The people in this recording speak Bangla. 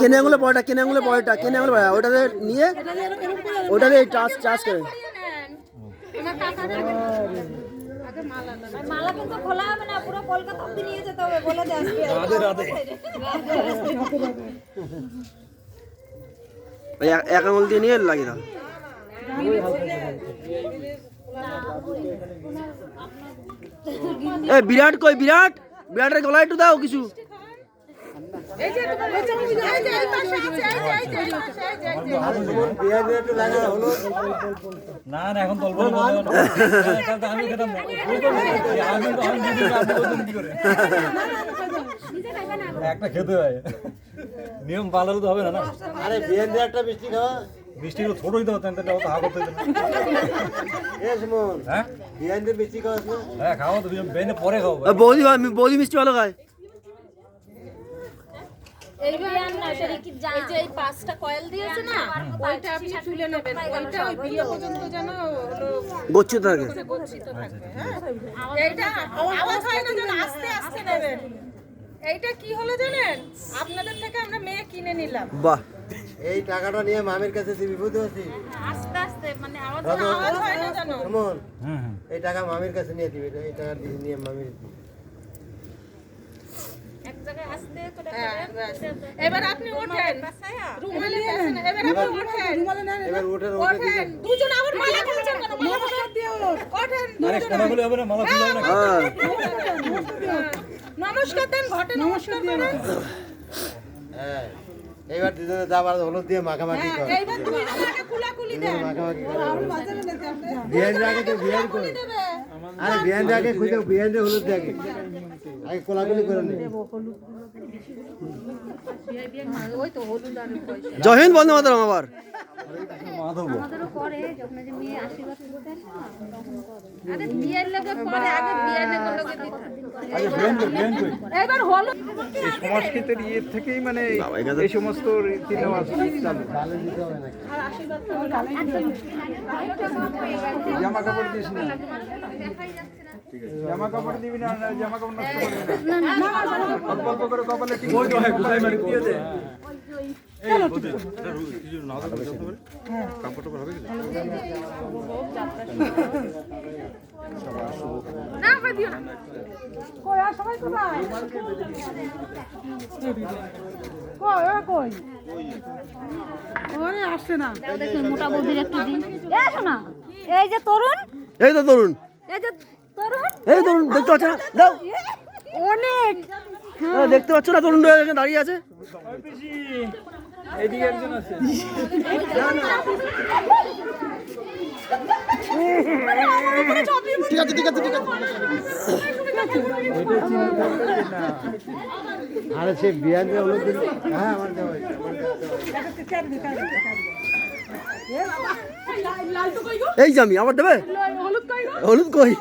কেনে আঙুলে পড়াটা ওটাতে নিয়ে ওটাতে চাষ করে। মালা কিন্তু খোলা হবে না, পুরো কলকাতা অবধি নিয়ে যেতে হবে, বলে দে আজকে। এক আঙুল দিয়ে নিয়ে লাগিয়ে দাও। বিরাট কই, বিরাটের গলায় একটু দাও কিছু। না না এখন বলবো আমি খেতাম না, একটা খেতে হয়, নিয়ম পালালে তো হবে না। আরে বিয়ের দিয়ে একটা মিষ্টি খাওয়া, মিষ্টি তো ছোট হইতে হতো, হা করতে হতো। হ্যাঁ বিয়ের দিয়ে মিষ্টি খাওয়া না? হ্যাঁ খাওয়া তো বেনে পরে খাও। বৌদি মিষ্টি ভালো খায়। এই যে এই 5টা কয়েল দিয়েছে না, ওইটা আপনি তুলে নেবেন, ওইটা ওই বিয়ে পর্যন্ত যেন গচ্ছিত থাকে। গচ্ছিত থাকবে। হ্যাঁ, এইটা আওয়াজ হয় না, যেন আস্তে আস্তে নেবেন। এইটা কি হলো জানেন, আপনাদের থেকে আমরা মেয়ে কিনে নিলাম। বাহ, এই টাকাটা নিয়ে মামির কাছে দিবি, বুঝতে পারছিস? আস্তে আস্তে মানে আওয়াজ হয় না জানো। সুমন, এই টাকা মামির কাছে নিয়ে দিবি, এই টাকা নিয়ে মামির এক জায়গায় আস্তে করে এবার আপনি ওঠেন, রুমালে দেন, এবার আপনি ওঠেন, এবার ওঠেন দুজন আবার মালা খুলছেন কেন? নমস্কার দিও, ওঠেন আরে কোনা বলে হবে না, মালা খুলে হবে না। নমস্কার দেন, ঘটে নমস্কার করেন। হ্যাঁ, এইবার দুজনে যাবার হলুদ দিয়ে মাখামাখি কর। এইবার তুমি আমাকে কুলাকুলি দেন, মাখামাখি কর। আমি বাজারে নিতে আসবে। বিয়ের আগে তো বিয়ের করে। আরে বিয়ের আগে খুঁজে, বিয়ের হলুদ দিয়ে আগে কোলাকুলি করে নে। ওই তো হলুদ আর পয়সা। জয় হিন্দ, বন্দে মাতরম। আবার আমাদেরও করে যখন যে মেয়ে আশীর্বাদ করতে আসে না, তখন করে। আরে বিয়ের লোকে পরে, আগে বিয়ের লোকে দিতে হয়। এবার হলুদ এই সংস্কৃতের ইয়ের থেকেই মানে এই সমস্ত রীতি নেওয়াজ চালু। জামা কাপড় দিস না, জামা কাপড় দিবি না, জামা কাপড় নষ্ট করবি না, অল্প অল্প করে কপালে টিপ দিয়ে দে। মোটা বৌদির একটু দিন। শোনা, এই যে তরুণ, এই তো তরুণ, এই যে তরুণ, দেখতে পাচ্ছ না? দাও, অনেক দেখতে পাচ্ছ না? তরুণ এখানে দাঁড়িয়ে আছে। এদিকে একজন আছে। ঠিক আছে। আরে সে বিয়ের দিয়ে হলুদ দিয়ে, হ্যাঁ আমার দেওয়া এই যে আমি আবার দেবে হলুদ কই?